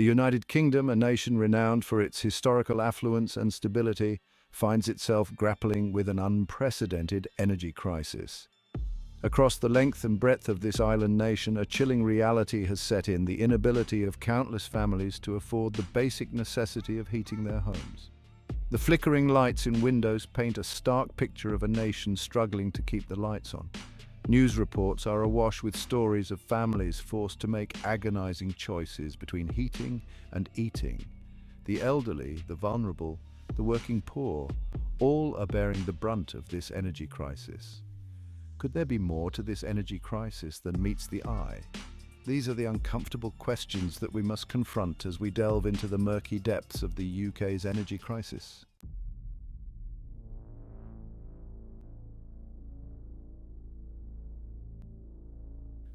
The United Kingdom, a nation renowned for its historical affluence and stability, finds itself grappling with an unprecedented energy crisis. Across the length and breadth of this island nation, a chilling reality has set in: the inability of countless families to afford the basic necessity of heating their homes. The flickering lights in windows paint a stark picture of a nation struggling to keep the lights on. News reports are awash with stories of families forced to make agonizing choices between heating and eating. The elderly, the vulnerable, the working poor, all are bearing the brunt of this energy crisis. Could there be more to this energy crisis than meets the eye? These are the uncomfortable questions that we must confront as we delve into the murky depths of the UK's energy crisis.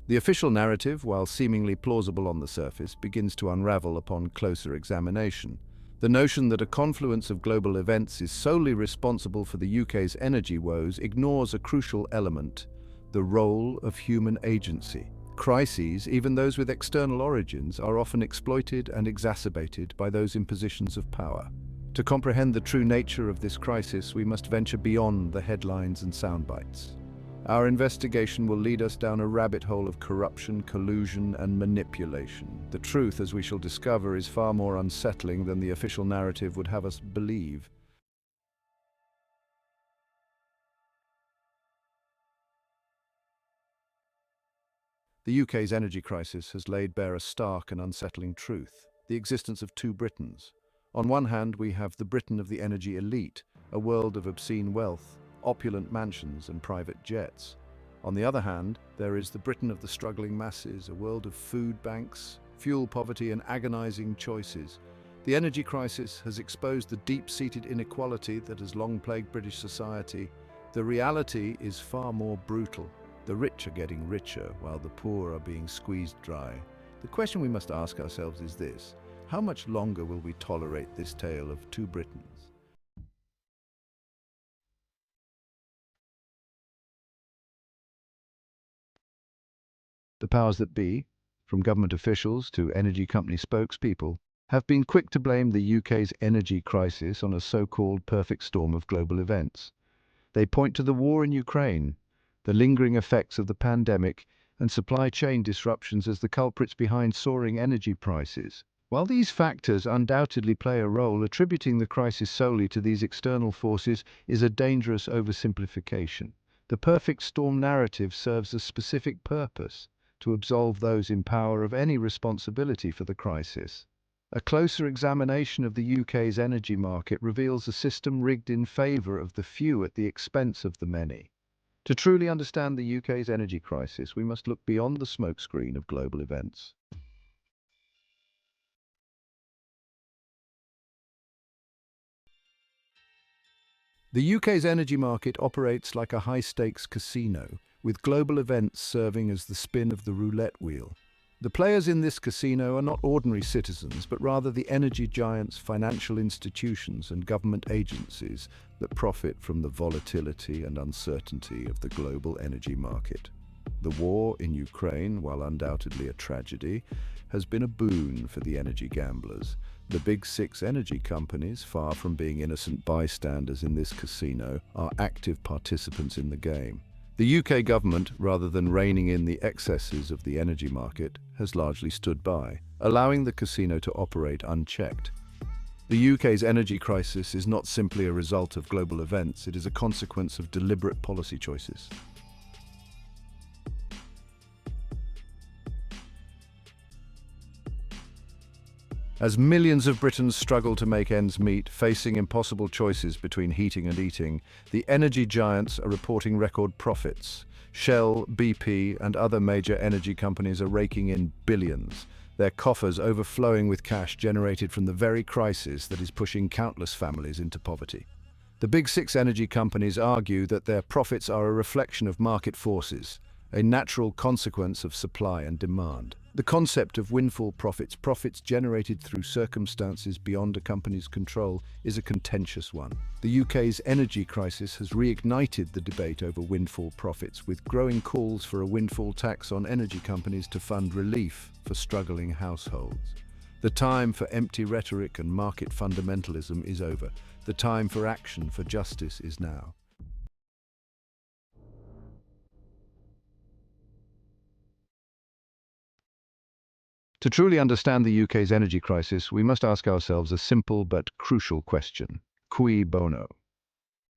The official narrative, while seemingly plausible on the surface, begins to unravel upon closer examination. The notion that a confluence of global events is solely responsible for the UK's energy woes ignores a crucial element: the role of human agency. Crises, even those with external origins, are often exploited and exacerbated by those in positions of power. To comprehend the true nature of this crisis, we must venture beyond the headlines and soundbites. Our investigation will lead us down a rabbit hole of corruption, collusion, and manipulation. The truth, as we shall discover, is far more unsettling than the official narrative would have us believe. The UK's energy crisis has laid bare a stark and unsettling truth: the existence of two Britons. On one hand, we have the Britain of the energy elite, a world of obscene wealth, opulent mansions and private jets. On the other hand, there is the Britain of the struggling masses, a world of food banks, fuel poverty and agonizing choices. The energy crisis has exposed the deep-seated inequality that has long plagued British society. The reality is far more brutal. The rich are getting richer while the poor are being squeezed dry. The question we must ask ourselves is this: how much longer will we tolerate this tale of two Britons? The powers that be, from government officials to energy company spokespeople, have been quick to blame the UK's energy crisis on a so-called perfect storm of global events. They point to the war in Ukraine, the lingering effects of the pandemic, and supply chain disruptions as the culprits behind soaring energy prices. While these factors undoubtedly play a role, attributing the crisis solely to these external forces is a dangerous oversimplification. The perfect storm narrative serves a specific purpose: to absolve those in power of any responsibility for the crisis. A closer examination of the UK's energy market reveals a system rigged in favour of the few at the expense of the many. To truly understand the UK's energy crisis, we must look beyond the smokescreen of global events. The UK's energy market operates like a high-stakes casino, with global events serving as the spin of the roulette wheel. The players in this casino are not ordinary citizens, but rather the energy giants, financial institutions, and government agencies that profit from the volatility and uncertainty of the global energy market. The war in Ukraine, while undoubtedly a tragedy, has been a boon for the energy gamblers. The big six energy companies, far from being innocent bystanders in this casino, are active participants in the game. The UK government, rather than reining in the excesses of the energy market, has largely stood by, allowing the casino to operate unchecked. The UK's energy crisis is not simply a result of global events, it is a consequence of deliberate policy choices. As millions of Britons struggle to make ends meet, facing impossible choices between heating and eating, the energy giants are reporting record profits. Shell, BP, and other major energy companies are raking in billions, their coffers overflowing with cash generated from the very crisis that is pushing countless families into poverty. The big six energy companies argue that their profits are a reflection of market forces, a natural consequence of supply and demand. The concept of windfall profits generated through circumstances beyond a company's control, is a contentious one. The UK's energy crisis has reignited the debate over windfall profits, with growing calls for a windfall tax on energy companies to fund relief for struggling households. The time for empty rhetoric and market fundamentalism is over. The time for action for justice is now. To truly understand the UK's energy crisis, we must ask ourselves a simple but crucial question. Cui bono?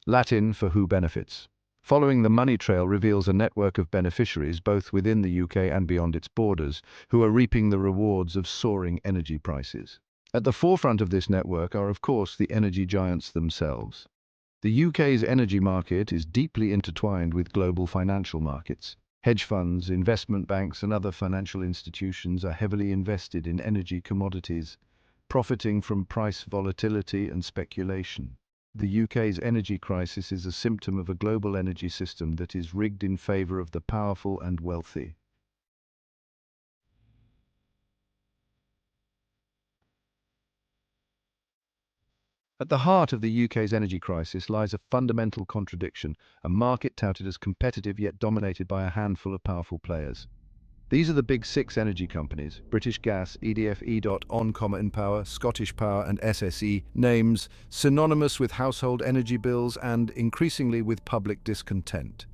Latin for who benefits. Following the money trail reveals a network of beneficiaries, both within the UK and beyond its borders, who are reaping the rewards of soaring energy prices. At the forefront of this network are, of course, the energy giants themselves. The UK's energy market is deeply intertwined with global financial markets. Hedge funds, investment banks, and other financial institutions are heavily invested in energy commodities, profiting from price volatility and speculation. The UK's energy crisis is a symptom of a global energy system that is rigged in favour of the powerful and wealthy. At the heart of the UK's energy crisis lies a fundamental contradiction, a market touted as competitive yet dominated by a handful of powerful players. These are the big six energy companies: British Gas, EDF, EDOT, ONCOM Power, Scottish Power and SSE, names synonymous with household energy bills and, increasingly, with public discontent.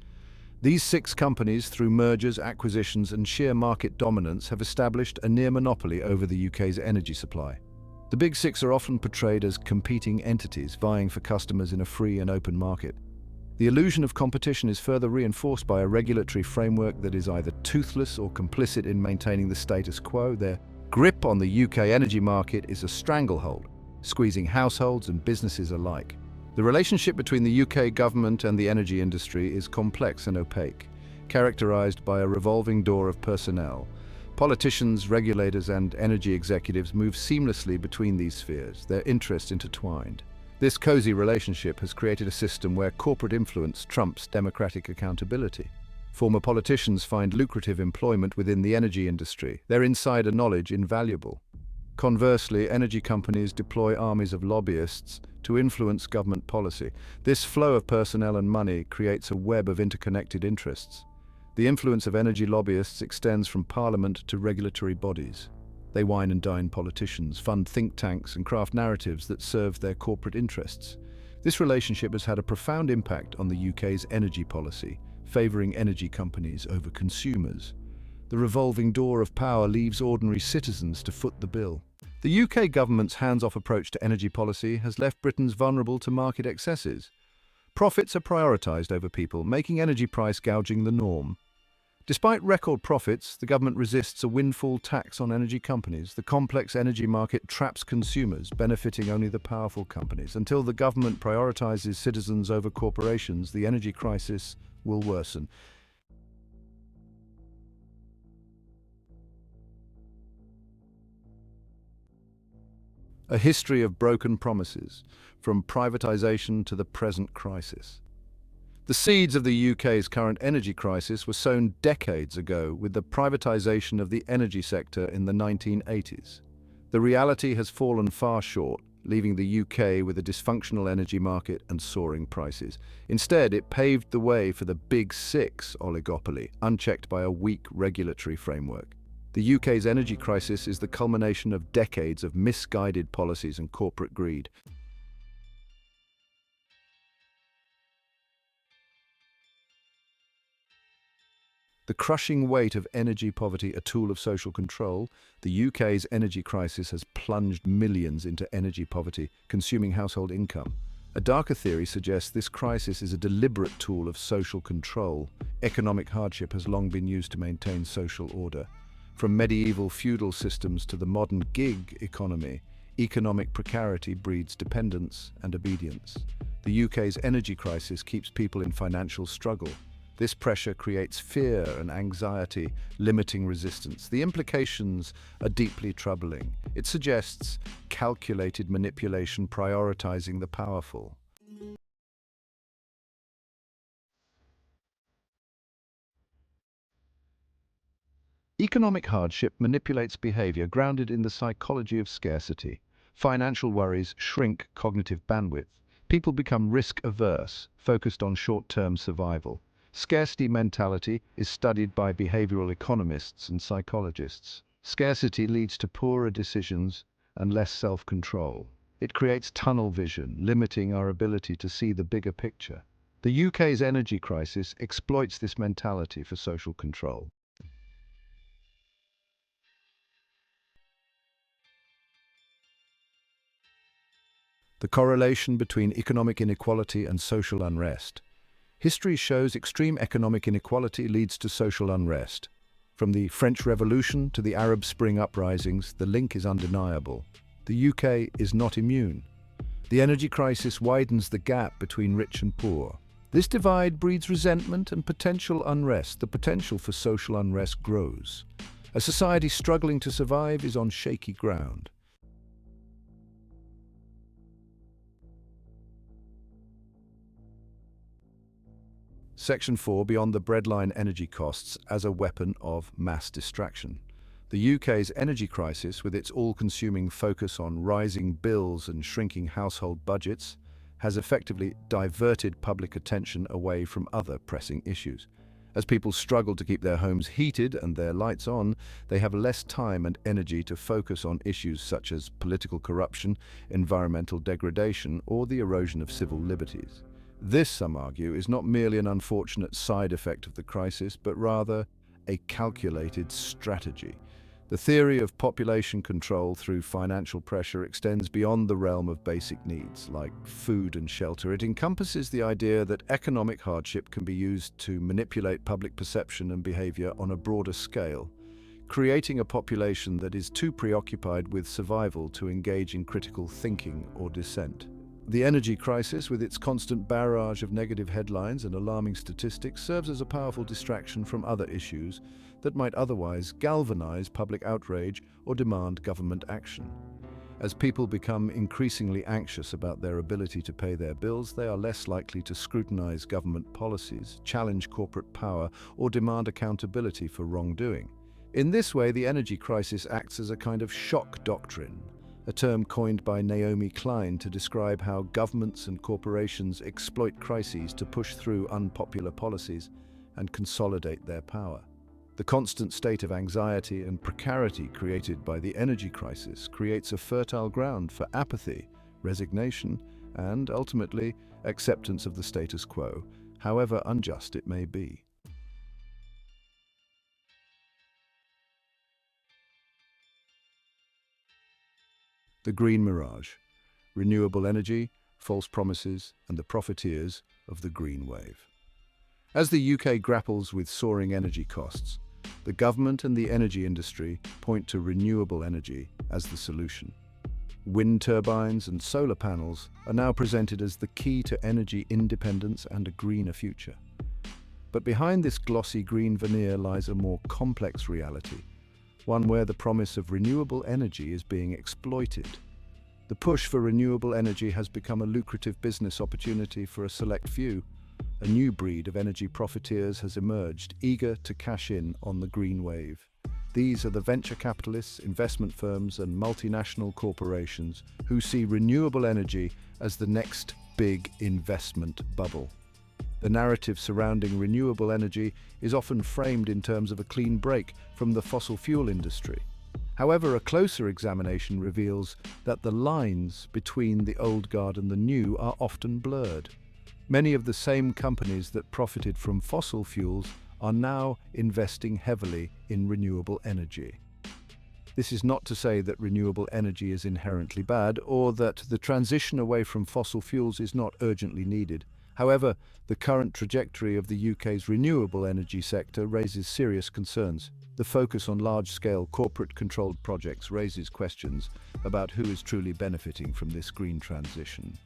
These six companies, through mergers, acquisitions and sheer market dominance, have established a near monopoly over the UK's energy supply. The big six are often portrayed as competing entities vying for customers in a free and open market. The illusion of competition is further reinforced by a regulatory framework that is either toothless or complicit in maintaining the status quo. Their grip on the UK energy market is a stranglehold, squeezing households and businesses alike. The relationship between the UK government and the energy industry is complex and opaque, characterised by a revolving door of personnel. Politicians, regulators and energy executives move seamlessly between these spheres, their interests intertwined. This cozy relationship has created a system where corporate influence trumps democratic accountability. Former politicians find lucrative employment within the energy industry, their insider knowledge invaluable. Conversely, energy companies deploy armies of lobbyists to influence government policy. This flow of personnel and money creates a web of interconnected interests. The influence of energy lobbyists extends from Parliament to regulatory bodies. They wine and dine politicians, fund think tanks and craft narratives that serve their corporate interests. This relationship has had a profound impact on the UK's energy policy, favouring energy companies over consumers. The revolving door of power leaves ordinary citizens to foot the bill. The UK government's hands-off approach to energy policy has left Britons vulnerable to market excesses. Profits are prioritised over people, making energy price gouging the norm. Despite record profits, the government resists a windfall tax on energy companies. The complex energy market traps consumers, benefiting only the powerful companies. Until the government prioritises citizens over corporations, the energy crisis will worsen. A history of broken promises, from privatization to the present crisis. The seeds of the UK's current energy crisis were sown decades ago with the privatization of the energy sector in the 1980s. The reality has fallen far short, leaving the UK with a dysfunctional energy market and soaring prices. Instead, it paved the way for the Big Six oligopoly, unchecked by a weak regulatory framework. The UK's energy crisis is the culmination of decades of misguided policies and corporate greed. The crushing weight of energy poverty, a tool of social control, the UK's energy crisis has plunged millions into energy poverty, consuming household income. A darker theory suggests this crisis is a deliberate tool of social control. Economic hardship has long been used to maintain social order. From medieval feudal systems to the modern gig economy, economic precarity breeds dependence and obedience. The UK's energy crisis keeps people in financial struggle. This pressure creates fear and anxiety, limiting resistance. The implications are deeply troubling. It suggests calculated manipulation, prioritizing the powerful. Economic hardship manipulates behavior grounded in the psychology of scarcity. Financial worries shrink cognitive bandwidth. People become risk-averse, focused on short-term survival. Scarcity mentality is studied by behavioral economists and psychologists. Scarcity leads to poorer decisions and less self-control. It creates tunnel vision, limiting our ability to see the bigger picture. The UK's energy crisis exploits this mentality for social control. The correlation between economic inequality and social unrest. History shows extreme economic inequality leads to social unrest. From the French Revolution to the Arab Spring uprisings, the link is undeniable. The UK is not immune. The energy crisis widens the gap between rich and poor. This divide breeds resentment and potential unrest. The potential for social unrest grows. A society struggling to survive is on shaky ground. Section 4, Beyond the Breadline Energy Costs as a Weapon of Mass Distraction. The UK's energy crisis, with its all-consuming focus on rising bills and shrinking household budgets, has effectively diverted public attention away from other pressing issues. As people struggle to keep their homes heated and their lights on, they have less time and energy to focus on issues such as political corruption, environmental degradation, or the erosion of civil liberties. This, some argue, is not merely an unfortunate side effect of the crisis, but rather a calculated strategy. The theory of population control through financial pressure extends beyond the realm of basic needs, like food and shelter. It encompasses the idea that economic hardship can be used to manipulate public perception and behavior on a broader scale, creating a population that is too preoccupied with survival to engage in critical thinking or dissent. The energy crisis, with its constant barrage of negative headlines and alarming statistics, serves as a powerful distraction from other issues that might otherwise galvanize public outrage or demand government action. As people become increasingly anxious about their ability to pay their bills, they are less likely to scrutinize government policies, challenge corporate power, or demand accountability for wrongdoing. In this way, the energy crisis acts as a kind of shock doctrine, a term coined by Naomi Klein to describe how governments and corporations exploit crises to push through unpopular policies and consolidate their power. The constant state of anxiety and precarity created by the energy crisis creates a fertile ground for apathy, resignation, and, ultimately, acceptance of the status quo, however unjust it may be. The Green Mirage, renewable energy, false promises, and the profiteers of the green wave. As the UK grapples with soaring energy costs, the government and the energy industry point to renewable energy as the solution. Wind turbines and solar panels are now presented as the key to energy independence and a greener future. But behind this glossy green veneer lies a more complex reality, one where the promise of renewable energy is being exploited. The push for renewable energy has become a lucrative business opportunity for a select few. A new breed of energy profiteers has emerged, eager to cash in on the green wave. These are the venture capitalists, investment firms, and multinational corporations who see renewable energy as the next big investment bubble. The narrative surrounding renewable energy is often framed in terms of a clean break from the fossil fuel industry. However, a closer examination reveals that the lines between the old guard and the new are often blurred. Many of the same companies that profited from fossil fuels are now investing heavily in renewable energy. This is not to say that renewable energy is inherently bad or that the transition away from fossil fuels is not urgently needed. However, the current trajectory of the UK's renewable energy sector raises serious concerns. The focus on large-scale corporate-controlled projects raises questions about who is truly benefiting from this green transition.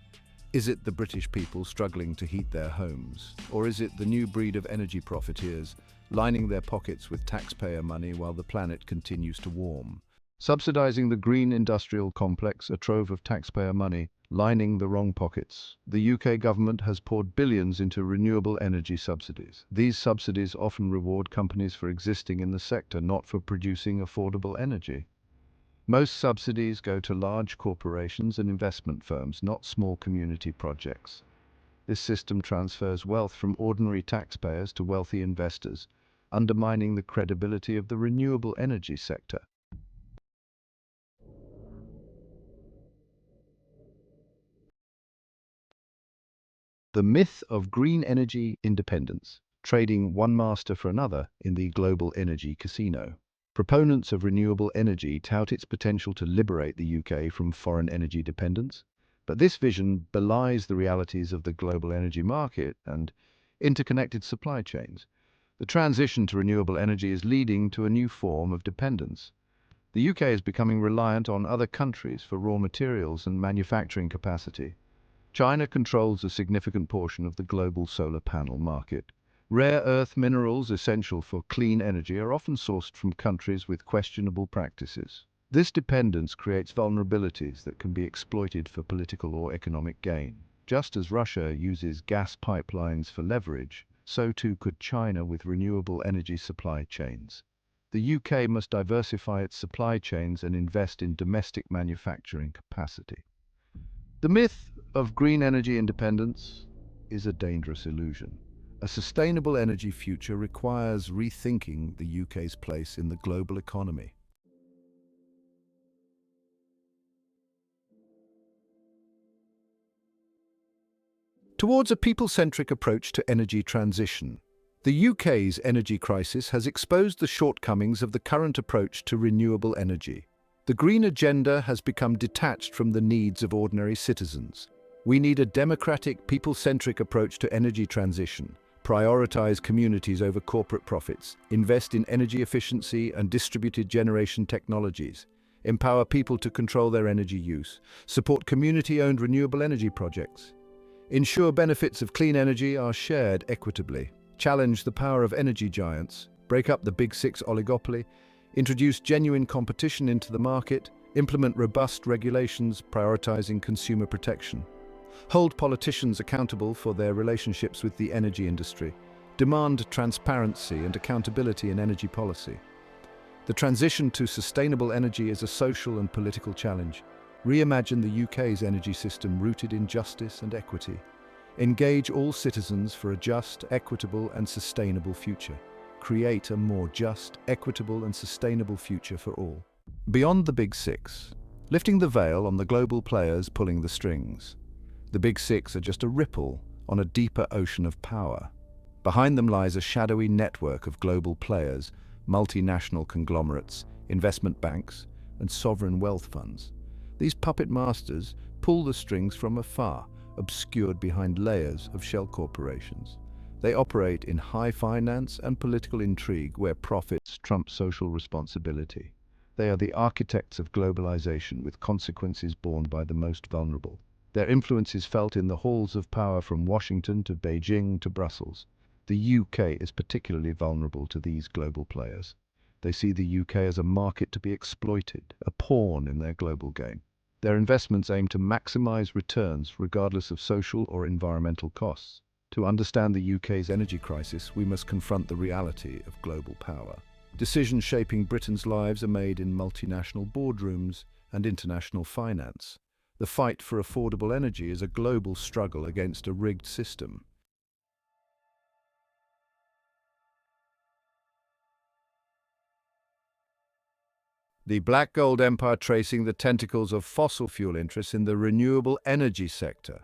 Is it the British people struggling to heat their homes? Or is it the new breed of energy profiteers lining their pockets with taxpayer money while the planet continues to warm? Subsidizing the green industrial complex, a trove of taxpayer money, lining the wrong pockets. The UK government has poured billions into renewable energy subsidies. These subsidies often reward companies for existing in the sector, not for producing affordable energy. Most subsidies go to large corporations and investment firms, not small community projects. This system transfers wealth from ordinary taxpayers to wealthy investors, undermining the credibility of the renewable energy sector. The myth of green energy independence, trading one master for another in the global energy casino. Proponents of renewable energy tout its potential to liberate the UK from foreign energy dependence, but this vision belies the realities of the global energy market and interconnected supply chains. The transition to renewable energy is leading to a new form of dependence. The UK is becoming reliant on other countries for raw materials and manufacturing capacity. China controls a significant portion of the global solar panel market. Rare earth minerals essential for clean energy are often sourced from countries with questionable practices. This dependence creates vulnerabilities that can be exploited for political or economic gain. Just as Russia uses gas pipelines for leverage, so too could China with renewable energy supply chains. The UK must diversify its supply chains and invest in domestic manufacturing capacity. The myth of green energy independence is a dangerous illusion. A sustainable energy future requires rethinking the UK's place in the global economy. Towards a people-centric approach to energy transition, the UK's energy crisis has exposed the shortcomings of the current approach to renewable energy. The green agenda has become detached from the needs of ordinary citizens. We need a democratic, people-centric approach to energy transition, prioritize communities over corporate profits, invest in energy efficiency and distributed generation technologies, empower people to control their energy use, support community-owned renewable energy projects, ensure benefits of clean energy are shared equitably, challenge the power of energy giants, break up the Big Six oligopoly, introduce genuine competition into the market, implement robust regulations prioritizing consumer protection, hold politicians accountable for their relationships with the energy industry, demand transparency and accountability in energy policy. The transition to sustainable energy is a social and political challenge. Reimagine the UK's energy system rooted in justice and equity. Engage all citizens for a just, equitable and sustainable future. Create a more just, equitable and sustainable future for all. Beyond the Big Six, lifting the veil on the global players pulling the strings. The Big Six are just a ripple on a deeper ocean of power. Behind them lies a shadowy network of global players, multinational conglomerates, investment banks and sovereign wealth funds. These puppet masters pull the strings from afar, obscured behind layers of shell corporations. They operate in high finance and political intrigue where profits trump social responsibility. They are the architects of globalization with consequences borne by the most vulnerable. Their influence is felt in the halls of power from Washington to Beijing to Brussels. The UK is particularly vulnerable to these global players. They see the UK as a market to be exploited, a pawn in their global game. Their investments aim to maximize returns regardless of social or environmental costs. To understand the UK's energy crisis, we must confront the reality of global power. Decisions shaping Britain's lives are made in multinational boardrooms and international finance. The fight for affordable energy is a global struggle against a rigged system. The black gold empire tracing the tentacles of fossil fuel interests in the renewable energy sector.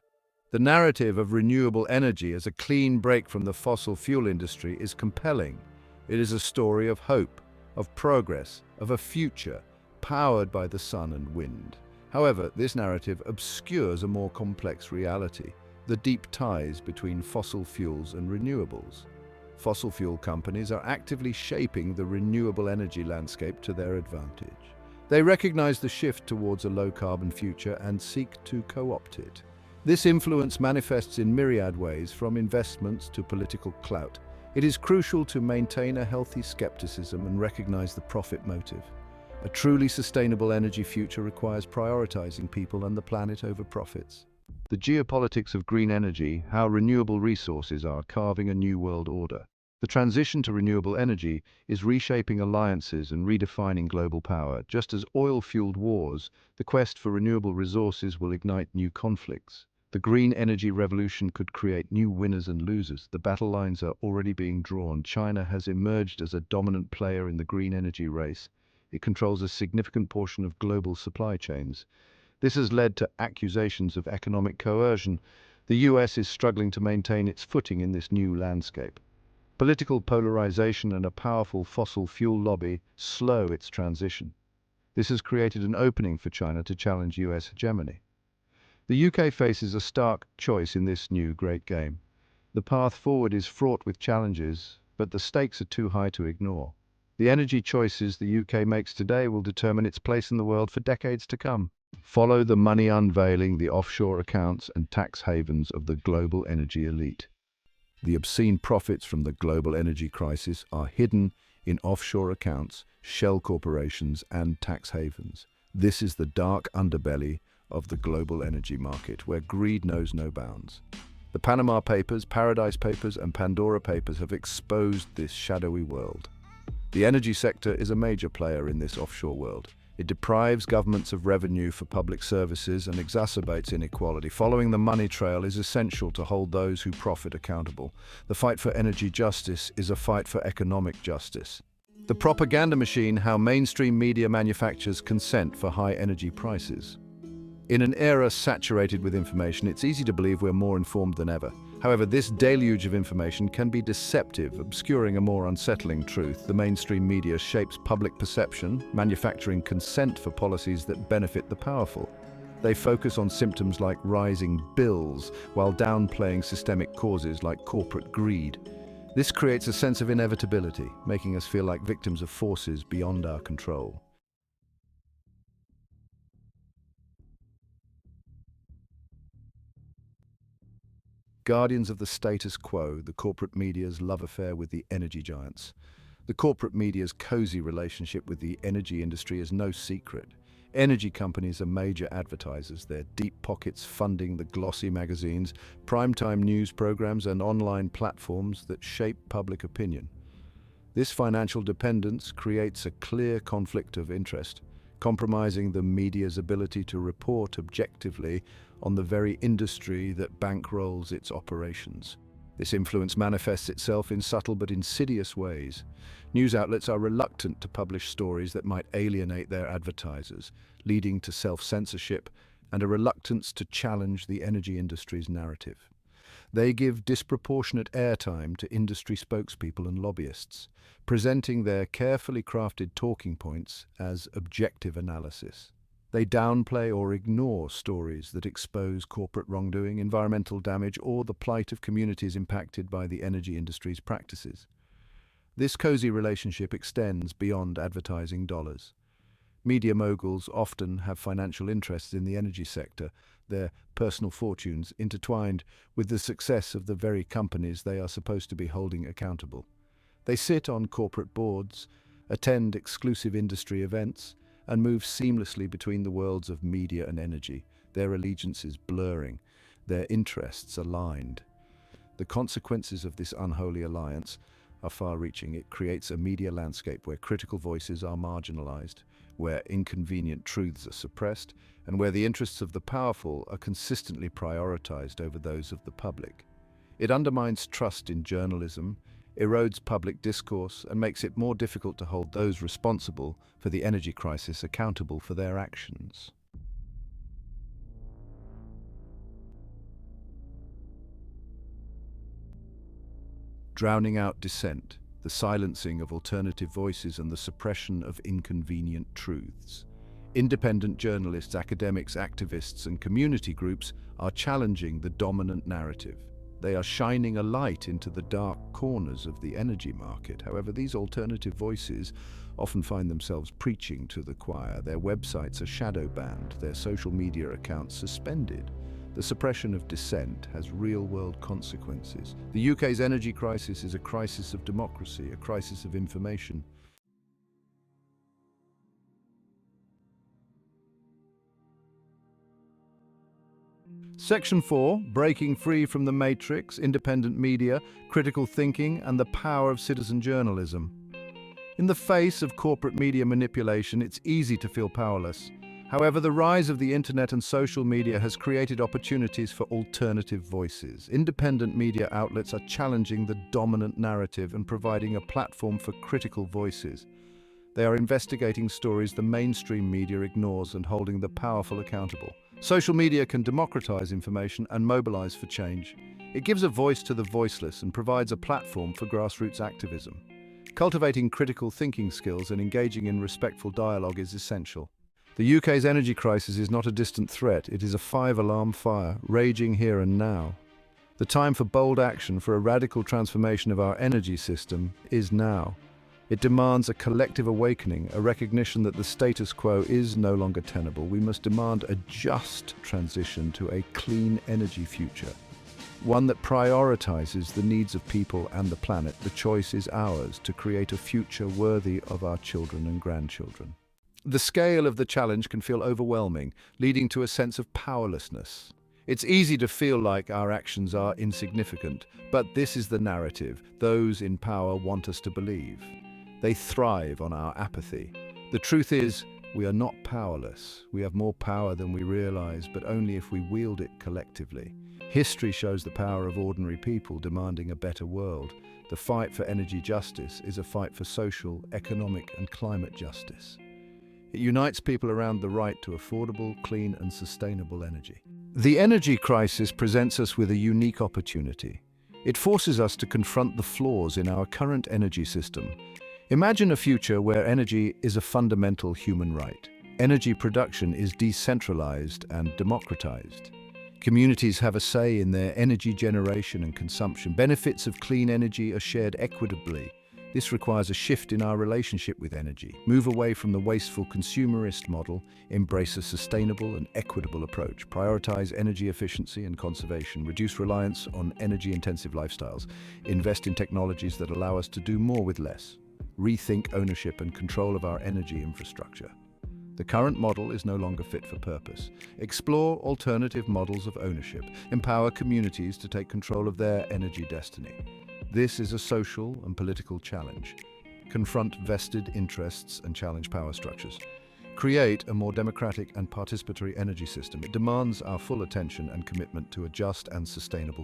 The narrative of renewable energy as a clean break from the fossil fuel industry is compelling. It is a story of hope, of progress, of a future powered by the sun and wind. However, this narrative obscures a more complex reality, the deep ties between fossil fuels and renewables. Fossil fuel companies are actively shaping the renewable energy landscape to their advantage. They recognize the shift towards a low-carbon future and seek to co-opt it. This influence manifests in myriad ways, from investments to political clout. It is crucial to maintain a healthy skepticism and recognize the profit motive. A truly sustainable energy future requires prioritizing people and the planet over profits. The geopolitics of green energy, how renewable resources are carving a new world order. The transition to renewable energy is reshaping alliances and redefining global power. Just as oil-fueled wars, the quest for renewable resources will ignite new conflicts. The green energy revolution could create new winners and losers. The battle lines are already being drawn. China has emerged as a dominant player in the green energy race. It controls a significant portion of global supply chains. This has led to accusations of economic coercion. The US is struggling to maintain its footing in this new landscape. Political polarization and a powerful fossil fuel lobby slow its transition. This has created an opening for China to challenge US hegemony. The UK faces a stark choice in this new great game. The path forward is fraught with challenges, but the stakes are too high to ignore. The energy choices the UK makes today will determine its place in the world for decades to come. Follow the money unveiling, the offshore accounts and tax havens of the global energy elite. The obscene profits from the global energy crisis are hidden in offshore accounts, shell corporations and tax havens. This is the dark underbelly of the global energy market, where greed knows no bounds. The Panama Papers, Paradise Papers and Pandora Papers have exposed this shadowy world. The energy sector is a major player in this offshore world. It deprives governments of revenue for public services and exacerbates inequality. Following the money trail is essential to hold those who profit accountable. The fight for energy justice is a fight for economic justice. The propaganda machine, how mainstream media manufactures consent for high energy prices. In an era saturated with information, it's easy to believe we're more informed than ever. However, this deluge of information can be deceptive, obscuring a more unsettling truth. The mainstream media shapes public perception, manufacturing consent for policies that benefit the powerful. They focus on symptoms like rising bills, while downplaying systemic causes like corporate greed. This creates a sense of inevitability, making us feel like victims of forces beyond our control. Guardians of the status quo, the corporate media's love affair with the energy giants. The corporate media's cozy relationship with the energy industry is no secret. Energy companies are major advertisers, their deep pockets funding the glossy magazines, primetime news programs, and online platforms that shape public opinion. This financial dependence creates a clear conflict of interest, compromising the media's ability to report objectively on the very industry that bankrolls its operations. This influence manifests itself in subtle but insidious ways. News outlets are reluctant to publish stories that might alienate their advertisers, leading to self-censorship and a reluctance to challenge the energy industry's narrative. They give disproportionate airtime to industry spokespeople and lobbyists, presenting their carefully crafted talking points as objective analysis. They downplay or ignore stories that expose corporate wrongdoing, environmental damage, or the plight of communities impacted by the energy industry's practices. This cozy relationship extends beyond advertising dollars. Media moguls often have financial interests in the energy sector, their personal fortunes intertwined with the success of the very companies they are supposed to be holding accountable. They sit on corporate boards, attend exclusive industry events, and move seamlessly between the worlds of media and energy, their allegiances blurring, their interests aligned. The consequences of this unholy alliance are far-reaching. It creates a media landscape where critical voices are marginalized, where inconvenient truths are suppressed, and where the interests of the powerful are consistently prioritized over those of the public. It undermines trust in journalism, erodes public discourse, and makes it more difficult to hold those responsible for the energy crisis accountable for their actions. Drowning out dissent, the silencing of alternative voices and the suppression of inconvenient truths. Independent journalists, academics, activists, and community groups are challenging the dominant narrative. They are shining a light into the dark corners of the energy market. However, these alternative voices often find themselves preaching to the choir. Their websites are shadow banned, their social media accounts suspended. The suppression of dissent has real-world consequences. The UK's energy crisis is a crisis of democracy, a crisis of information. Section 4, Breaking Free from the Matrix, Independent Media, Critical Thinking, and the Power of Citizen Journalism. In the face of corporate media manipulation, it's easy to feel powerless. However, the rise of the internet and social media has created opportunities for alternative voices. Independent media outlets are challenging the dominant narrative and providing a platform for critical voices. They are investigating stories the mainstream media ignores and holding the powerful accountable. Social media can democratize information and mobilize for change. It gives a voice to the voiceless and provides a platform for grassroots activism. Cultivating critical thinking skills and engaging in respectful dialogue is essential. The UK's energy crisis is not a distant threat, it is a five-alarm fire, raging here and now. The time for bold action for a radical transformation of our energy system is now. It demands a collective awakening, a recognition that the status quo is no longer tenable. We must demand a just transition to a clean energy future, one that prioritizes the needs of people and the planet. The choice is ours to create a future worthy of our children and grandchildren. The scale of the challenge can feel overwhelming, leading to a sense of powerlessness. It's easy to feel like our actions are insignificant, but this is the narrative those in power want us to believe. They thrive on our apathy. The truth is, we are not powerless. We have more power than we realize, but only if we wield it collectively. History shows the power of ordinary people demanding a better world. The fight for energy justice is a fight for social, economic, and climate justice. It unites people around the right to affordable, clean, and sustainable energy. The energy crisis presents us with a unique opportunity. It forces us to confront the flaws in our current energy system. Imagine a future where energy is a fundamental human right. Energy production is decentralized and democratized. Communities have a say in their energy generation and consumption. Benefits of clean energy are shared equitably. This requires a shift in our relationship with energy. Move away from the wasteful consumerist model, embrace a sustainable and equitable approach. Prioritize energy efficiency and conservation. Reduce reliance on energy-intensive lifestyles. Invest in technologies that allow us to do more with less. Rethink ownership and control of our energy infrastructure. The current model is no longer fit for purpose. Explore alternative models of ownership. Empower communities to take control of their energy destiny. This is a social and political challenge. Confront vested interests and challenge power structures. Create a more democratic and participatory energy system. It demands our full attention and commitment to a just and sustainable future.